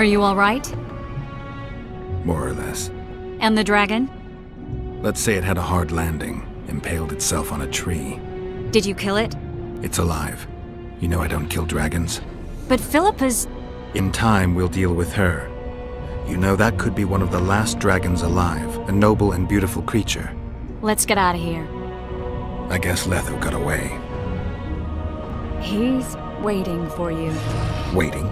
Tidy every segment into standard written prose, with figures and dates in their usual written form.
Are you all right? More or less. And the dragon? Let's say it had a hard landing, impaled itself on a tree. Did you kill it? It's alive. You know I don't kill dragons. But Philippa's... In time, we'll deal with her. You know, that could be one of the last dragons alive, a noble and beautiful creature. Let's get out of here. I guess Letho got away. He's waiting for you. Waiting?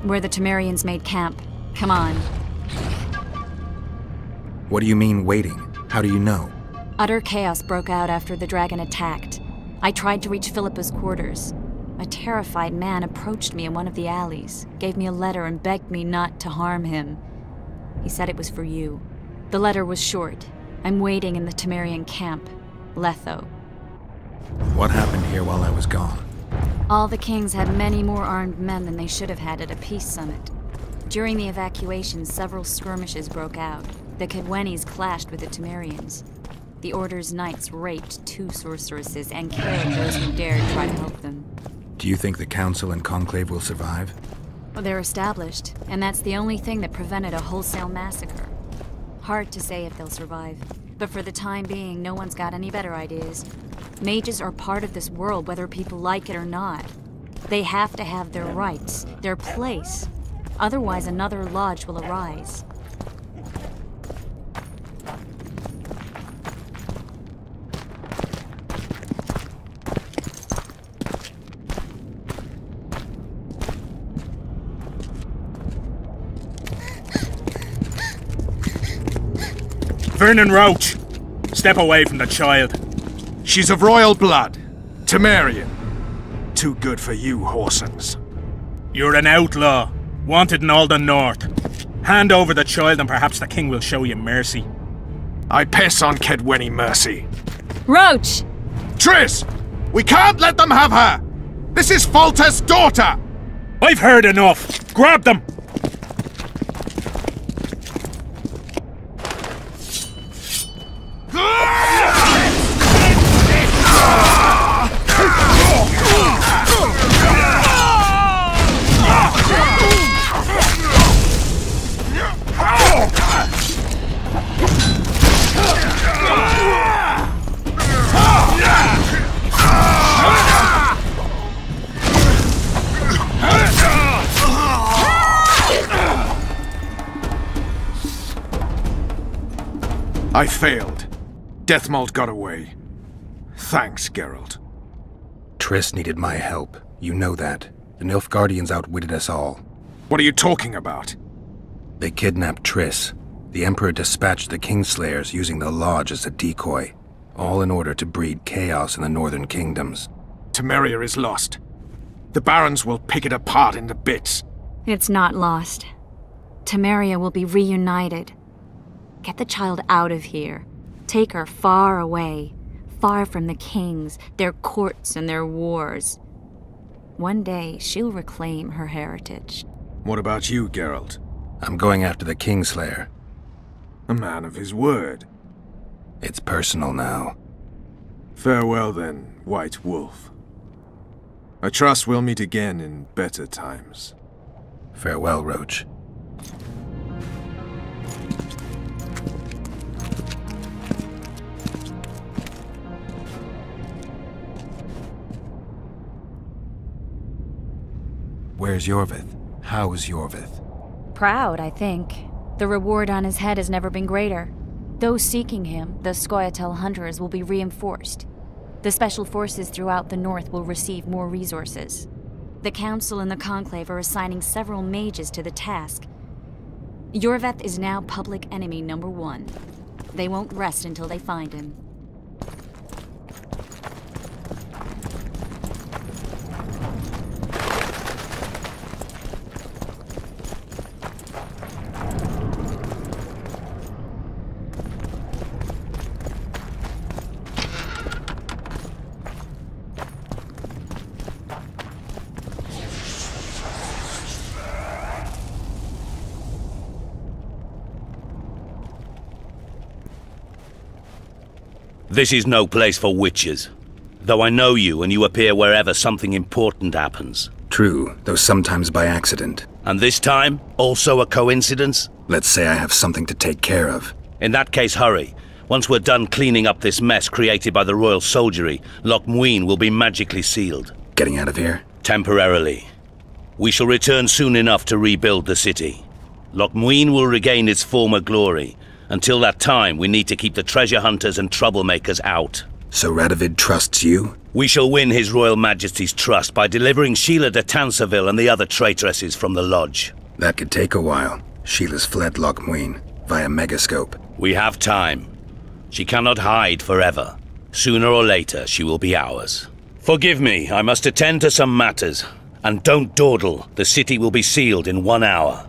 Where the Temerians made camp. Come on. What do you mean, waiting? How do you know? Utter chaos broke out after the dragon attacked. I tried to reach Philippa's quarters. A terrified man approached me in one of the alleys, gave me a letter and begged me not to harm him. He said it was for you. The letter was short. I'm waiting in the Temerian camp. Letho. What happened here while I was gone? All the kings had many more armed men than they should have had at a peace summit. During the evacuation, several skirmishes broke out. The Kedwenis clashed with the Temerians. The Order's knights raped 2 sorceresses and killed those who dared try to help them. Do you think the Council and Conclave will survive? Well, they're established, and that's the only thing that prevented a wholesale massacre. Hard to say if they'll survive, but for the time being, no one's got any better ideas. Mages are part of this world, whether people like it or not. They have to have their rights, their place. Otherwise, another lodge will arise. Vernon Roach, step away from the child. She's of royal blood. Temerian. Too good for you, Horsens. You're an outlaw, wanted in all the north. Hand over the child and perhaps the king will show you mercy. I piss on Kedweni mercy. Roach! Triss! We can't let them have her! This is Foltest's daughter! I've heard enough! Grab them! I failed. Deathmold got away. Thanks, Geralt. Triss needed my help. You know that. The Nilfgaardians outwitted us all. What are you talking about? They kidnapped Triss. The Emperor dispatched the Kingslayers using the Lodge as a decoy. All in order to breed chaos in the northern kingdoms. Temeria is lost. The Barons will pick it apart into bits. It's not lost. Temeria will be reunited. Get the child out of here. Take her far away. Far from the kings, their courts, and their wars. One day, she'll reclaim her heritage. What about you, Geralt? I'm going after the Kingslayer. A man of his word. It's personal now. Farewell then, White Wolf. I trust we'll meet again in better times. Farewell, Roach. Where's Yorvith? How's Yorvith? Proud, I think. The reward on his head has never been greater. Those seeking him, the Scoia'tael hunters, will be reinforced. The special forces throughout the north will receive more resources. The Council and the Conclave are assigning several mages to the task. Yorvith is now public enemy #1. They won't rest until they find him. This is no place for witches. Though I know you and you appear wherever something important happens. True, though sometimes by accident. And this time, also a coincidence? Let's say I have something to take care of. In that case, hurry. Once we're done cleaning up this mess created by the royal soldiery, Loch Muin will be magically sealed. Getting out of here? Temporarily. We shall return soon enough to rebuild the city. Loch Muin will regain its former glory. Until that time, we need to keep the treasure hunters and troublemakers out. So Radovid trusts you? We shall win His Royal Majesty's trust by delivering Sheila de Tansarville and the other traitresses from the lodge. That could take a while. Sheila's fled Loch Muin via Megascope. We have time. She cannot hide forever. Sooner or later, she will be ours. Forgive me, I must attend to some matters. And don't dawdle. The city will be sealed in 1 hour.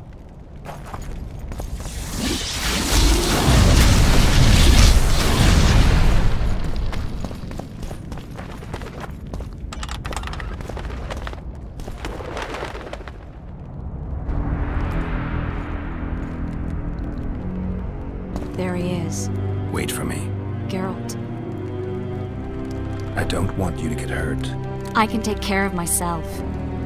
There he is. Wait for me. Geralt. I don't want you to get hurt. I can take care of myself.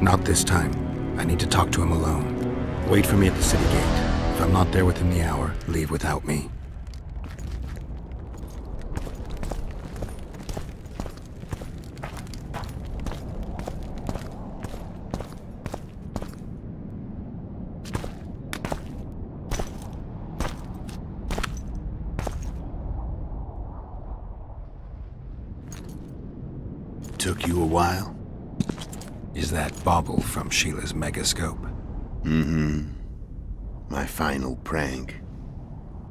Not this time. I need to talk to him alone. Wait for me at the city gate. If I'm not there within the hour, leave without me. Took you a while? Is that bauble from Sheila's Megascope? Mm-hmm. My final prank.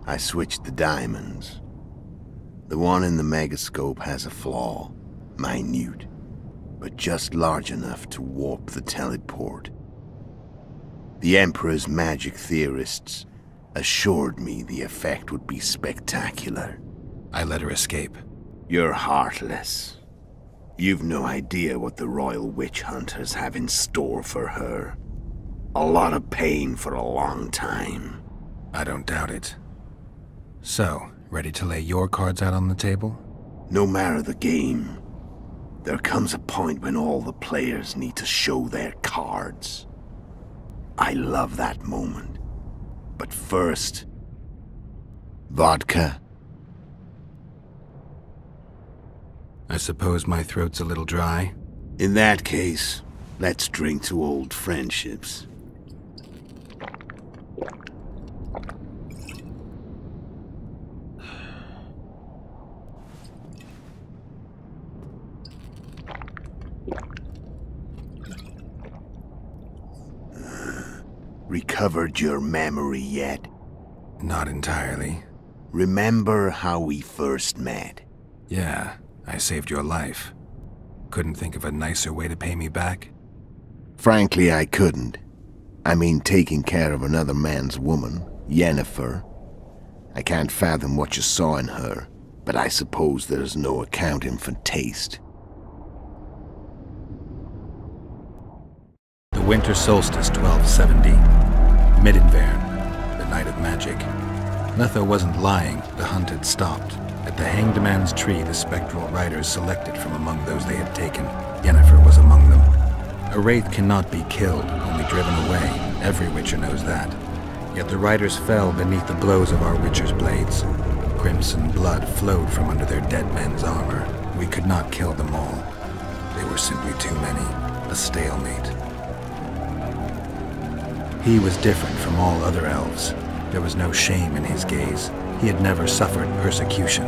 I switched the diamonds. The one in the Megascope has a flaw. Minute. But just large enough to warp the teleport. The Emperor's magic theorists assured me the effect would be spectacular. I let her escape. You're heartless. You've no idea what the Royal Witch Hunters have in store for her. A lot of pain for a long time. I don't doubt it. So, ready to lay your cards out on the table? No matter the game, there comes a point when all the players need to show their cards. I love that moment. But first... vodka? I suppose my throat's a little dry. In that case, let's drink to old friendships. Recovered your memory yet? Not entirely. Remember how we first met? Yeah, I saved your life. Couldn't think of a nicer way to pay me back? Frankly, I couldn't. I mean, taking care of another man's woman, Yennefer. I can't fathom what you saw in her, but I suppose there's no accounting for taste. The winter solstice 1270. Midinvern, the night of magic. Letho wasn't lying, the hunt had stopped. At the Hanged Man's Tree, the spectral riders selected from among those they had taken. Yennefer was among them. A wraith cannot be killed, only driven away. Every witcher knows that. Yet the riders fell beneath the blows of our witcher's blades. Crimson blood flowed from under their dead men's armor. We could not kill them all. They were simply too many. A stalemate. He was different from all other elves. There was no shame in his gaze. He had never suffered persecution.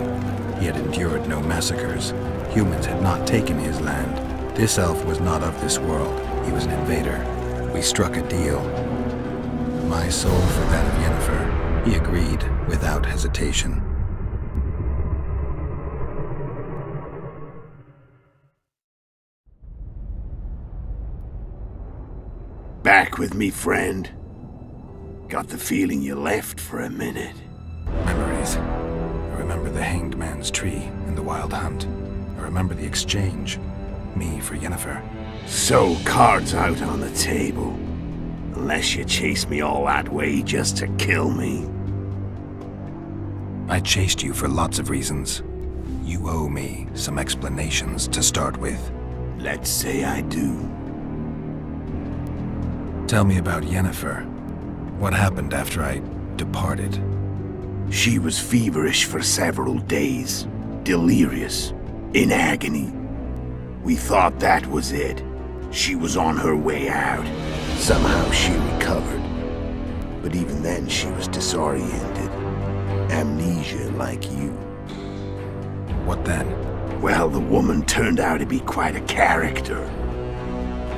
He had endured no massacres. Humans had not taken his land. This elf was not of this world. He was an invader. We struck a deal. My soul for that of Yennefer. He agreed, without hesitation. Back with me, friend. Got the feeling you left for a minute. Memories. I remember the Hanged Man's Tree and the Wild Hunt. I remember the exchange. Me for Yennefer. So, cards out on the table. Unless you chase me all that way just to kill me. I chased you for lots of reasons. You owe me some explanations to start with. Let's say I do. Tell me about Yennefer. What happened after I departed? She was feverish for several days, delirious, in agony. We thought that was it. She was on her way out. Somehow she recovered. But even then she was disoriented. Amnesia like you. What then? Well, the woman turned out to be quite a character.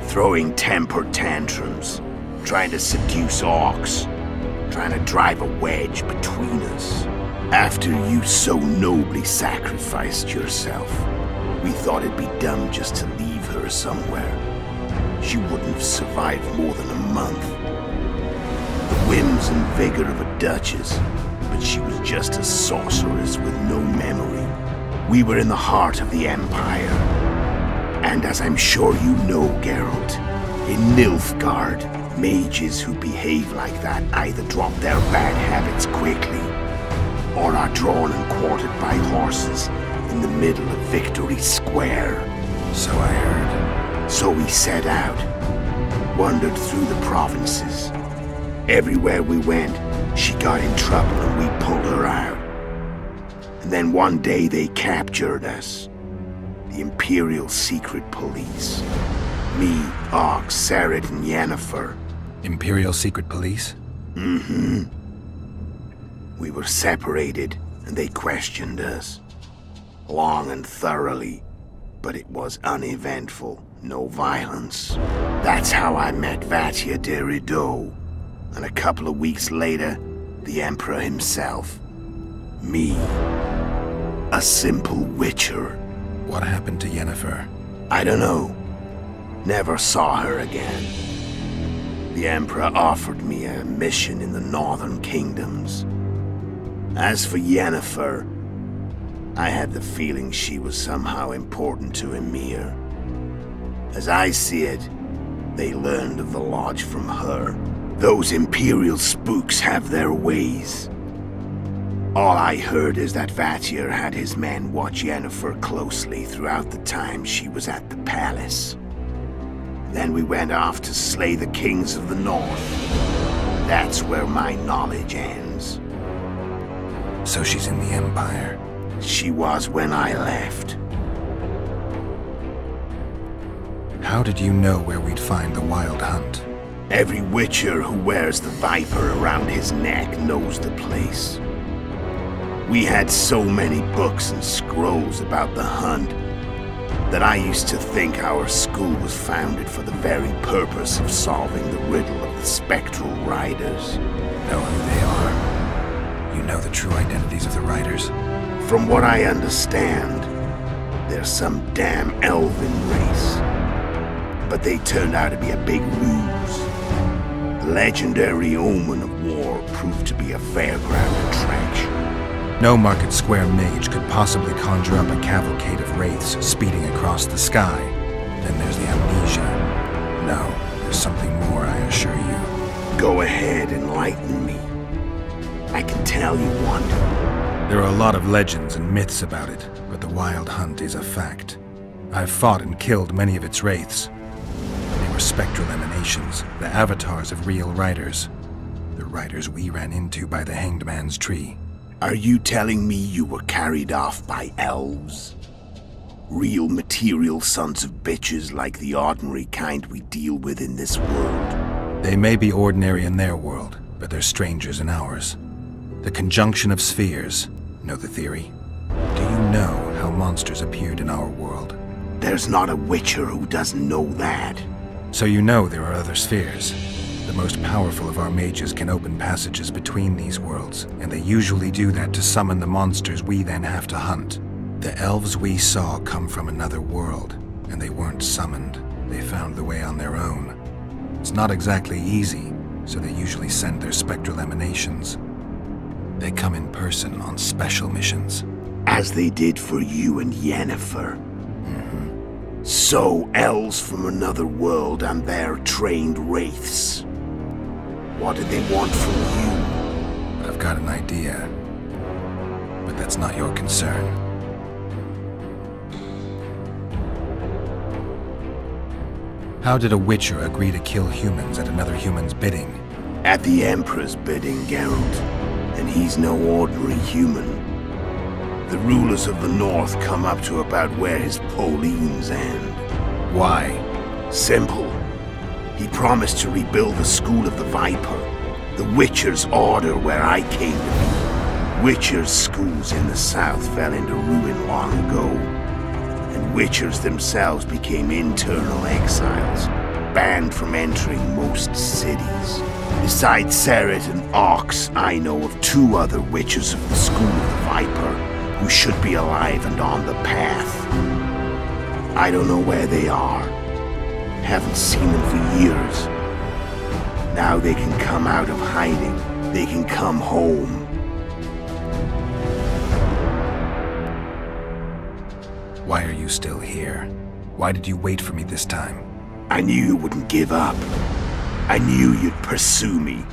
Throwing temper tantrums, trying to seduce orcs, trying to drive a wedge between us. After you so nobly sacrificed yourself, we thought it'd be dumb just to leave her somewhere. She wouldn't have survived more than a month. The whims and vigor of a duchess, but she was just a sorceress with no memory. We were in the heart of the Empire. And as I'm sure you know, Geralt, in Nilfgaard, mages who behave like that either drop their bad habits quickly, or are drawn and quartered by horses in the middle of Victory Square. So I heard. So we set out, wandered through the provinces. Everywhere we went, she got in trouble and we pulled her out. And then one day they captured us. The Imperial Secret Police. Me, Orc, Serret, and Yennefer. Imperial Secret Police? Mm-hmm. We were separated, and they questioned us. Long and thoroughly, but it was uneventful, no violence. That's how I met Vatia de Rideau, and a couple of weeks later, the Emperor himself. Me. A simple witcher. What happened to Yennefer? I don't know. Never saw her again. The Emperor offered me a mission in the northern kingdoms. As for Yennefer, I had the feeling she was somehow important to Emir. As I see it, they learned of the Lodge from her. Those Imperial spooks have their ways. All I heard is that Vatir had his men watch Yennefer closely throughout the time she was at the palace. Then we went off to slay the kings of the north. That's where my knowledge ends. So she's in the Empire? She was when I left. How did you know where we'd find the Wild Hunt? Every witcher who wears the viper around his neck knows the place. We had so many books and scrolls about the hunt that I used to think our school was founded for the very purpose of solving the riddle of the spectral riders. Know who they are? You know the true identities of the riders? From what I understand, they're some damn elven race. But they turned out to be a big ruse. The legendary omen of war proved to be a fairground attraction. No Market Square mage could possibly conjure up a cavalcade of wraiths speeding across the sky. Then there's the amnesia. No, there's something more, I assure you. Go ahead, enlighten me. I can tell you one. There are a lot of legends and myths about it, but the Wild Hunt is a fact. I've fought and killed many of its wraiths. They were spectral emanations, the avatars of real riders. The riders we ran into by the Hanged Man's Tree. Are you telling me you were carried off by elves? Real material sons of bitches like the ordinary kind we deal with in this world? They may be ordinary in their world, but they're strangers in ours. The conjunction of spheres. Know the theory? Do you know how monsters appeared in our world? There's not a witcher who doesn't know that. So you know there are other spheres. The most powerful of our mages can open passages between these worlds, and they usually do that to summon the monsters we then have to hunt. The elves we saw come from another world, and they weren't summoned. They found the way on their own. It's not exactly easy, so they usually send their spectral emanations. They come in person on special missions. As they did for you and Yennefer. So, elves from another world and their trained wraiths. What did they want from you? I've got an idea, but that's not your concern. How did a Witcher agree to kill humans at another human's bidding? At the Emperor's bidding, Geralt. And he's no ordinary human. The rulers of the North come up to about where his Pauline's end. Why? Simple. He promised to rebuild the School of the Viper, the Witcher's order where I came to be. Witcher's schools in the south fell into ruin long ago, and Witchers themselves became internal exiles, banned from entering most cities. Besides Seret and Ox, I know of 2 other Witchers of the School of the Viper who should be alive and on the path. I don't know where they are. Haven't seen them for years. Now they can come out of hiding. They can come home. Why are you still here? Why did you wait for me this time? I knew you wouldn't give up. I knew you'd pursue me.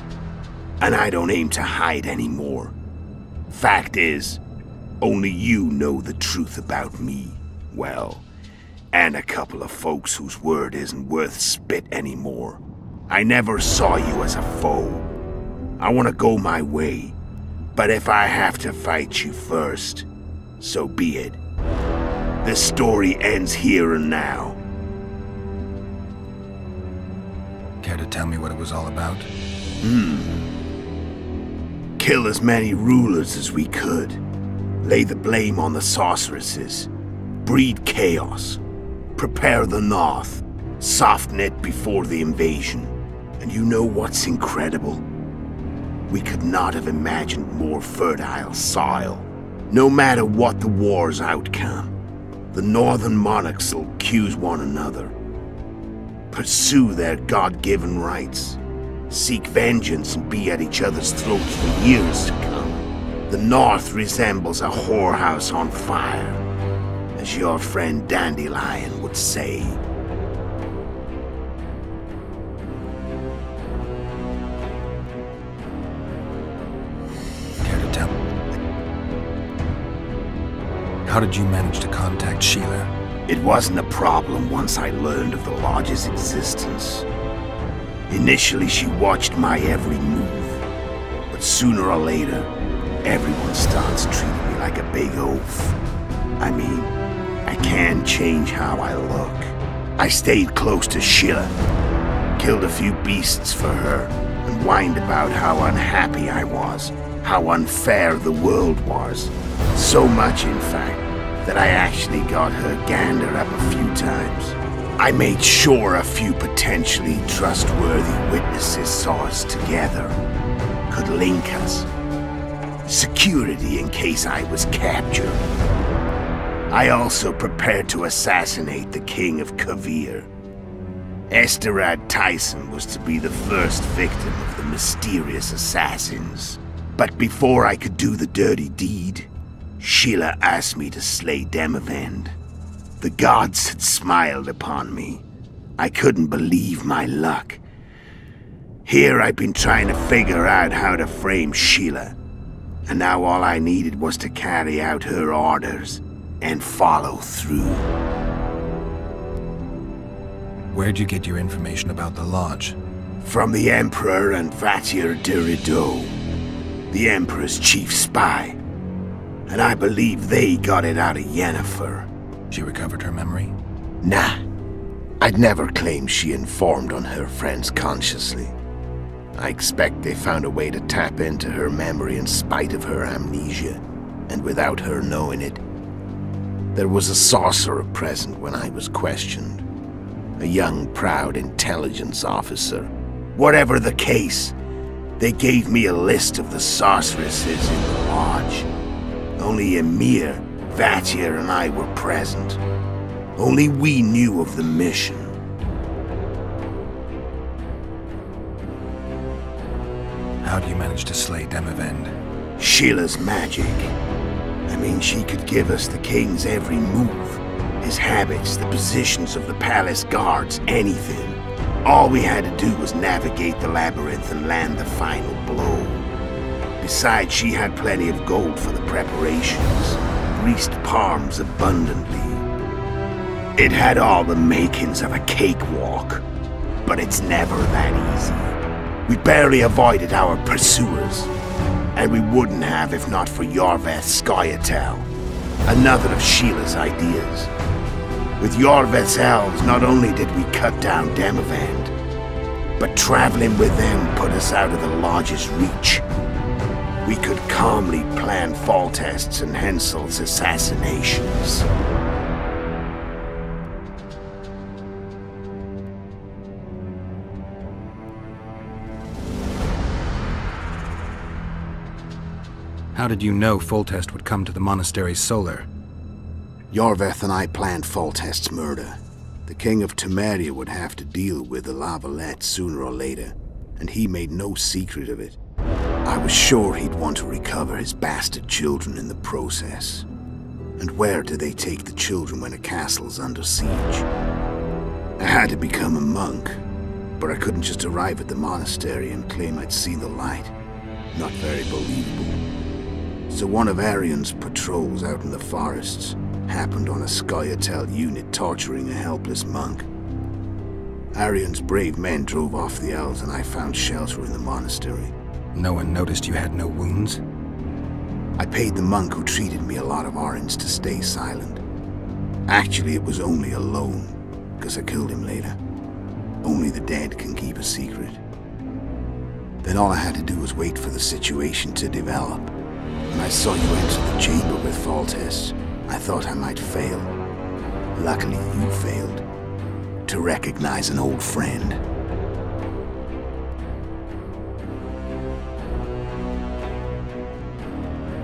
And I don't aim to hide anymore. Fact is, only you know the truth about me. Well, and a couple of folks whose word isn't worth spit anymore. I never saw you as a foe. I want to go my way. But if I have to fight you first, so be it. This story ends here and now. Care to tell me what it was all about? Kill as many rulers as we could. Lay the blame on the sorceresses. Breed chaos. Prepare the North. Soften it before the invasion. And you know what's incredible? We could not have imagined more fertile soil. No matter what the war's outcome, the northern monarchs will accuse one another. Pursue their God-given rights. Seek vengeance and be at each other's throats for years to come. The North resembles a whorehouse on fire, as your friend Dandelion would say. Care to tell? How did you manage to contact Sheila? It wasn't a problem once I learned of the Lodge's existence. Initially, she watched my every move. But sooner or later, everyone starts treating me like a big oaf. I mean, I can't change how I look. I stayed close to Sheila, killed a few beasts for her, and whined about how unhappy I was, how unfair the world was. So much, in fact, that I actually got her gander up a few times. I made sure a few potentially trustworthy witnesses saw us together, could link us. Security in case I was captured. I also prepared to assassinate the King of Kavir. Esterad Tyson was to be the first victim of the mysterious assassins. But before I could do the dirty deed, Sheila asked me to slay Demavend. The gods had smiled upon me. I couldn't believe my luck. Here I'd been trying to figure out how to frame Sheila, and now all I needed was to carry out her orders and follow through. Where'd you get your information about the Lodge? From the Emperor and Vatir de Rideau, the Emperor's chief spy. And I believe they got it out of Yennefer. She recovered her memory? Nah. I'd never claimed she informed on her friends consciously. I expect they found a way to tap into her memory in spite of her amnesia, and without her knowing it. There was a sorcerer present when I was questioned. A young, proud intelligence officer. Whatever the case, they gave me a list of the sorceresses in the Lodge. Only Emir, Vatir, and I were present. Only we knew of the mission. How do you manage to slay Demavend? Sheila's magic. I mean, she could give us the king's every move. His habits, the positions of the palace guards, anything. All we had to do was navigate the labyrinth and land the final blow. Besides, she had plenty of gold for the preparations, greased palms abundantly. It had all the makings of a cakewalk, but it's never that easy. We barely avoided our pursuers, and we wouldn't have if not for Yorveth's Scoia'tael, another of Sheila's ideas. With Yorveth's elves, not only did we cut down Demavend, but traveling with them put us out of the Lodge's reach. We could calmly plan Foltest's and Hensel's assassinations. How did you know Foltest would come to the monastery's solar? Yorveth and I planned Foltest's murder. The King of Temeria would have to deal with the La Valette sooner or later, and he made no secret of it. I was sure he'd want to recover his bastard children in the process. And where do they take the children when a castle's under siege? I had to become a monk, but I couldn't just arrive at the monastery and claim I'd seen the light. Not very believable. So one of Arion's patrols out in the forests happened on a Scoia'tael unit torturing a helpless monk. Arion's brave men drove off the elves and I found shelter in the monastery. No one noticed you had no wounds? I paid the monk who treated me a lot of orange to stay silent. Actually, it was only a loan, because I killed him later. Only the dead can keep a secret. Then all I had to do was wait for the situation to develop. When I saw you enter the chamber with Foltest, I thought I might fail. Luckily, you failed. To recognize an old friend.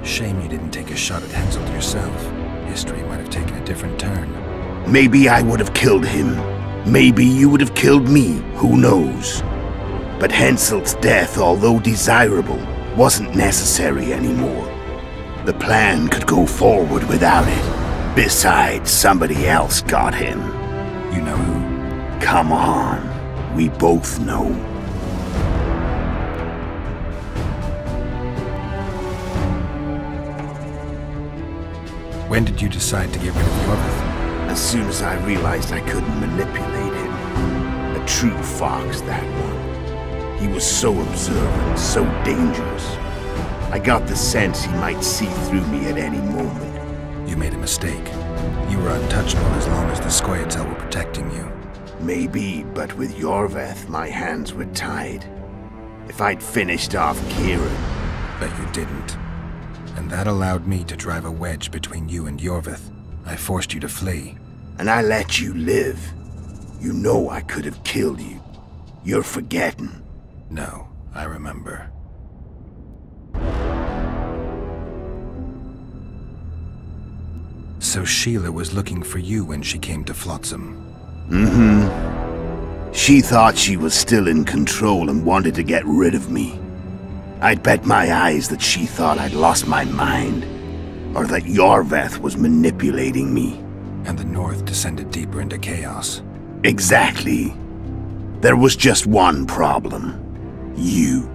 Shame you didn't take a shot at Henselt yourself. History might have taken a different turn. Maybe I would have killed him. Maybe you would have killed me. Who knows? But Henselt's death, although desirable, wasn't necessary anymore. The plan could go forward without it. Besides, somebody else got him. You know who? Come on. We both know. When did you decide to get rid of Yorveth? As soon as I realized I couldn't manipulate him. A true fox, that one. He was so observant, so dangerous. I got the sense he might see through me at any moment. You made a mistake. You were untouchable as long as the Scoia'tael were protecting you. Maybe, but with Yorveth, my hands were tied. If I'd finished off Kieran... But you didn't. And that allowed me to drive a wedge between you and Yorveth. I forced you to flee. And I let you live. You know I could have killed you. You're forgetting. No, I remember. So Sheila was looking for you when she came to Flotsam. Mm-hmm. She thought she was still in control and wanted to get rid of me. I'd bet my eyes that she thought I'd lost my mind, or that Yorveth was manipulating me. And the North descended deeper into chaos. Exactly. There was just one problem. You.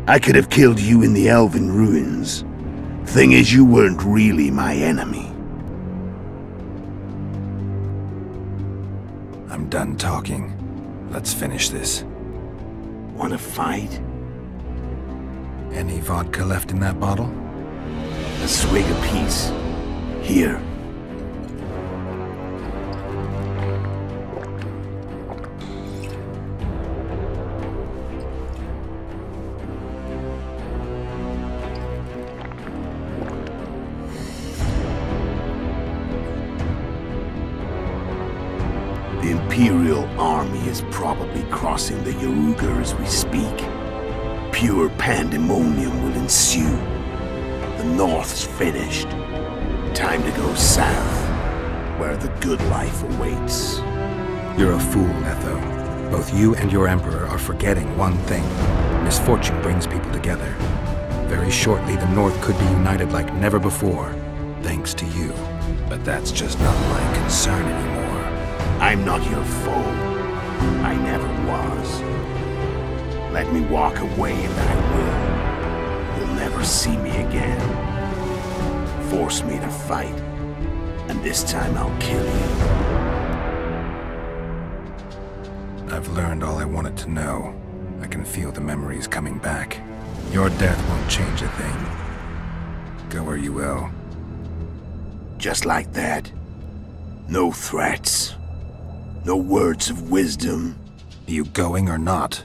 I could have killed you in the Elven ruins. Thing is, you weren't really my enemy. I'm done talking. Let's finish this. Wanna fight? Any vodka left in that bottle? A swig apiece. Here. The Imperial army is probably crossing the Yaruga as we speak. Pure pandemonium will ensue. The North's finished. Time to go south, where the good life awaits. You're a fool, Etho. Both you and your Emperor are forgetting one thing. Misfortune brings people together. Very shortly, the North could be united like never before, thanks to you. But that's just not my concern anymore. I'm not your foe. I never was. Let me walk away and I will. You'll never see me again. Force me to fight, And this time I'll kill you. I've learned all I wanted to know. I can feel the memories coming back. Your death won't change a thing. Go where you will. Just like that. No threats. No words of wisdom. Are you going or not?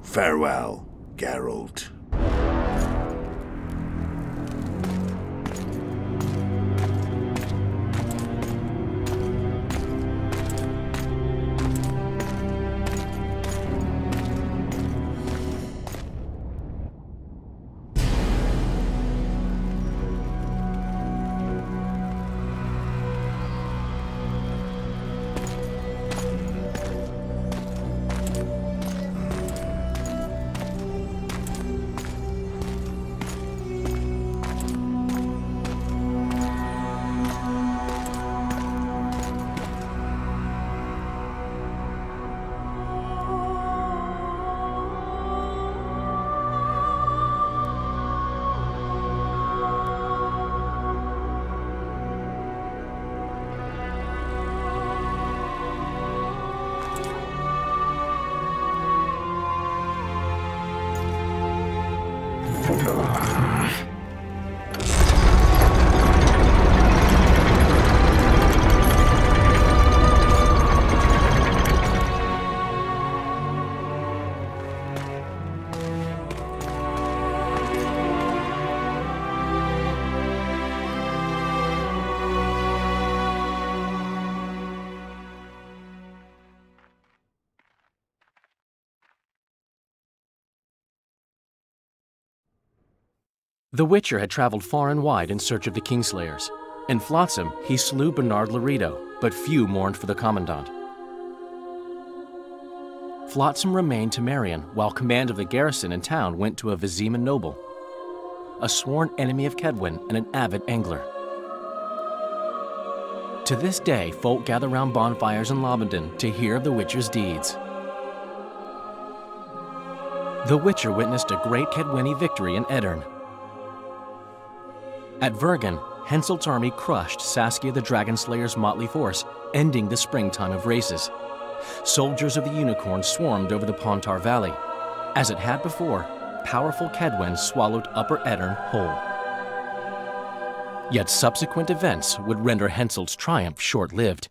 Farewell, Geralt. The Witcher had traveled far and wide in search of the Kingslayers. In Flotsam, he slew Bernard Laredo, but few mourned for the Commandant. Flotsam remained to Marion, while command of the garrison and town went to a Vizima noble, a sworn enemy of Kedwen and an avid angler. To this day, folk gather round bonfires in Lobendon to hear of the Witcher's deeds. The Witcher witnessed a great Kedweni victory in Edirn. At Vergen, Henselt's army crushed Saskia the Dragonslayer's motley force, ending the springtime of races. Soldiers of the Unicorn swarmed over the Pontar Valley. As it had before, powerful Kedwen swallowed Upper Edirn whole. Yet subsequent events would render Henselt's triumph short-lived.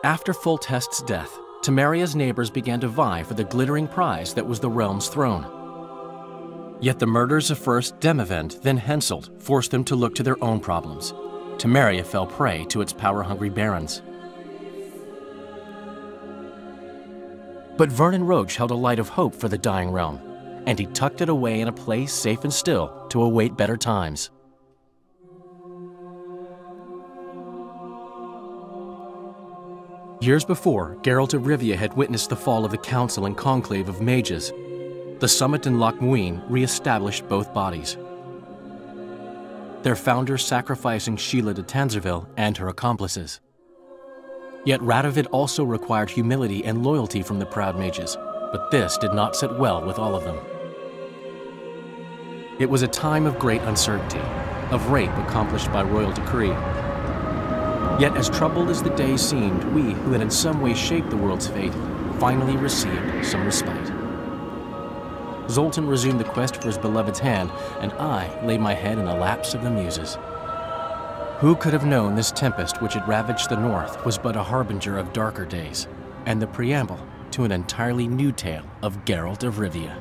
After Foltest's death, Temeria's neighbors began to vie for the glittering prize that was the realm's throne. Yet the murders of first Demavend, then Henselt, forced them to look to their own problems. Temeria fell prey to its power-hungry barons. But Vernon Roche held a light of hope for the dying realm, and he tucked it away in a place safe and still to await better times. Years before, Geralt of Rivia had witnessed the fall of the Council and Conclave of Mages. The summit in Loch Muin re-established both bodies, their founders sacrificing Sheila de Tanzerville and her accomplices. Yet Radovid also required humility and loyalty from the proud mages, but this did not sit well with all of them. It was a time of great uncertainty, of rape accomplished by royal decree. Yet as troubled as the days seemed, we, who had in some way shaped the world's fate, finally received some respite. Zoltan resumed the quest for his beloved's hand, and I laid my head in the laps of the muses. Who could have known this tempest which had ravaged the north was but a harbinger of darker days, and the preamble to an entirely new tale of Geralt of Rivia.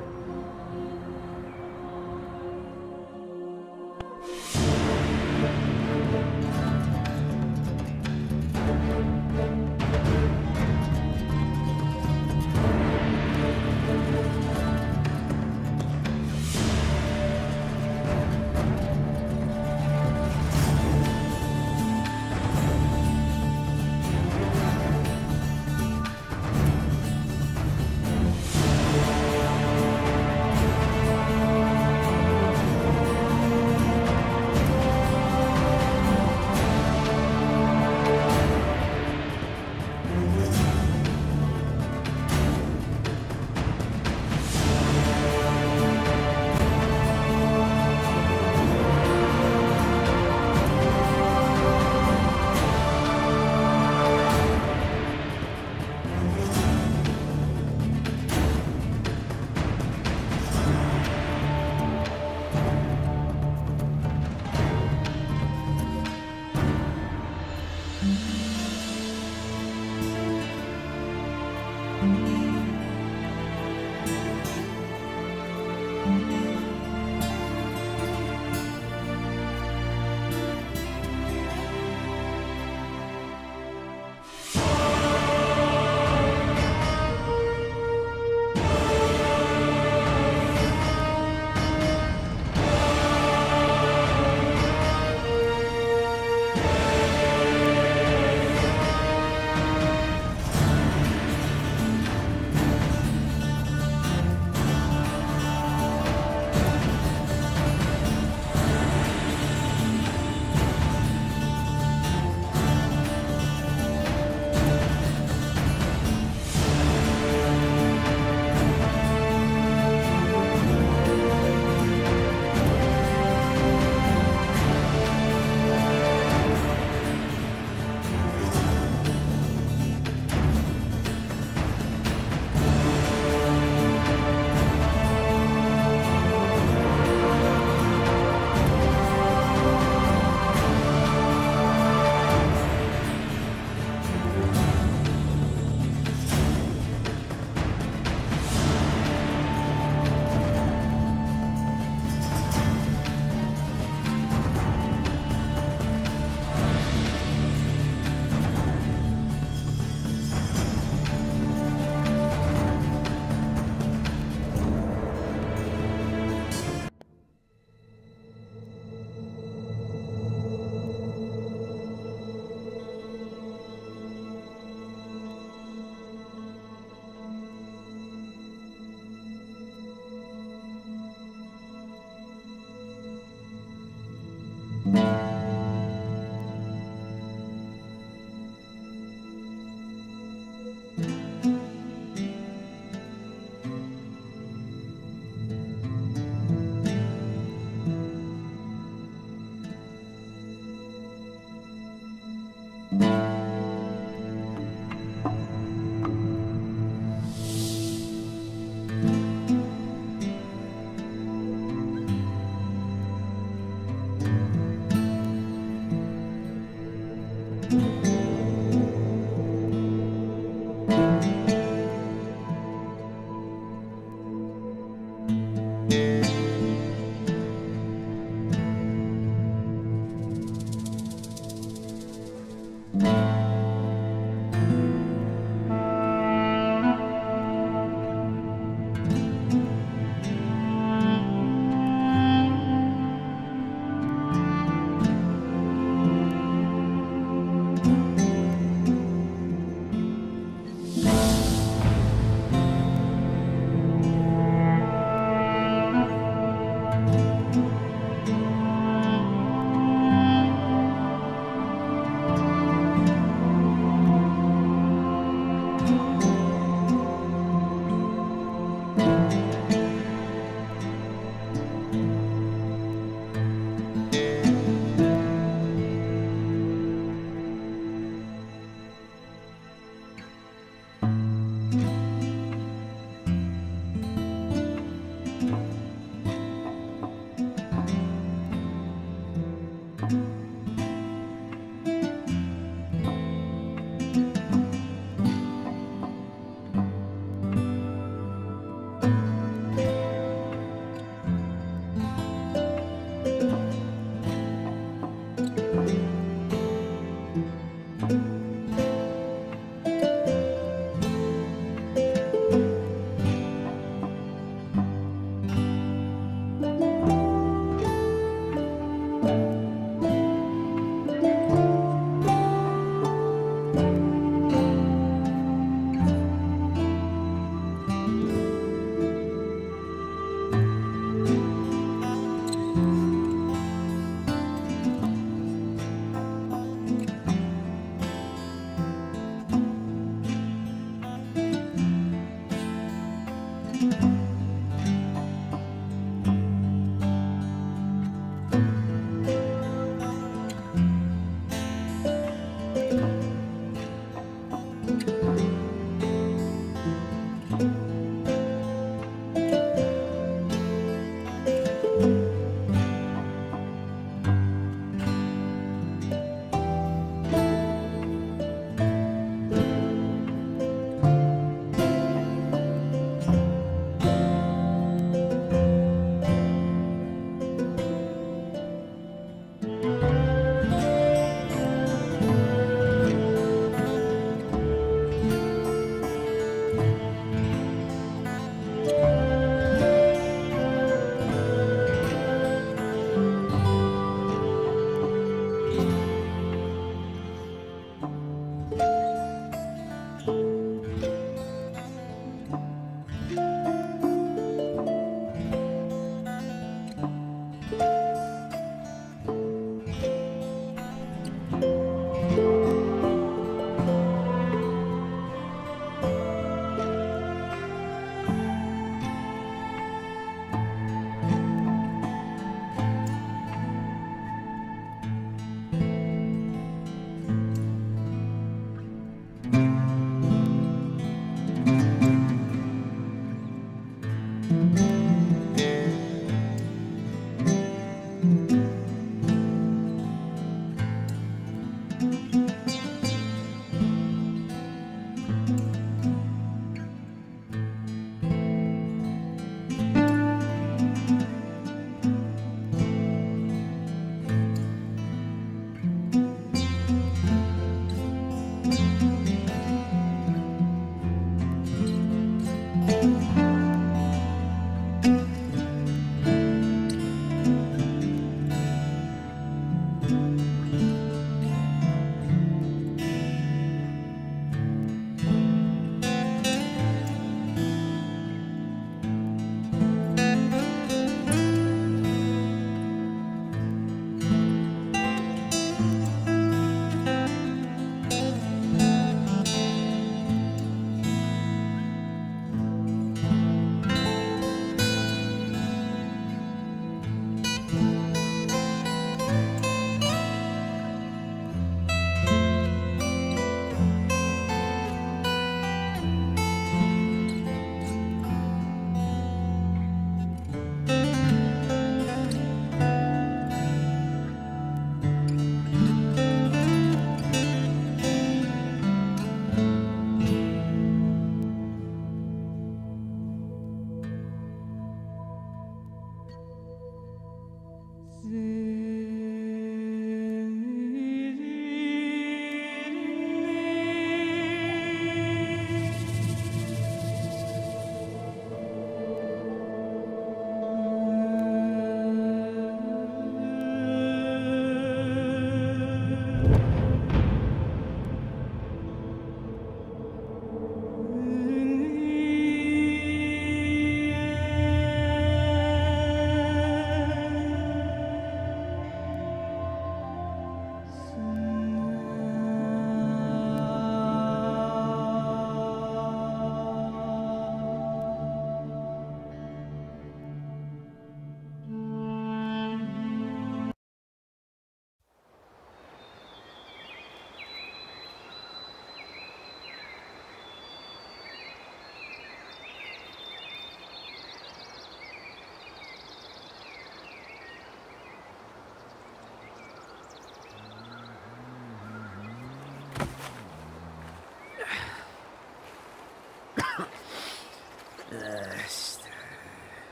Epilogue.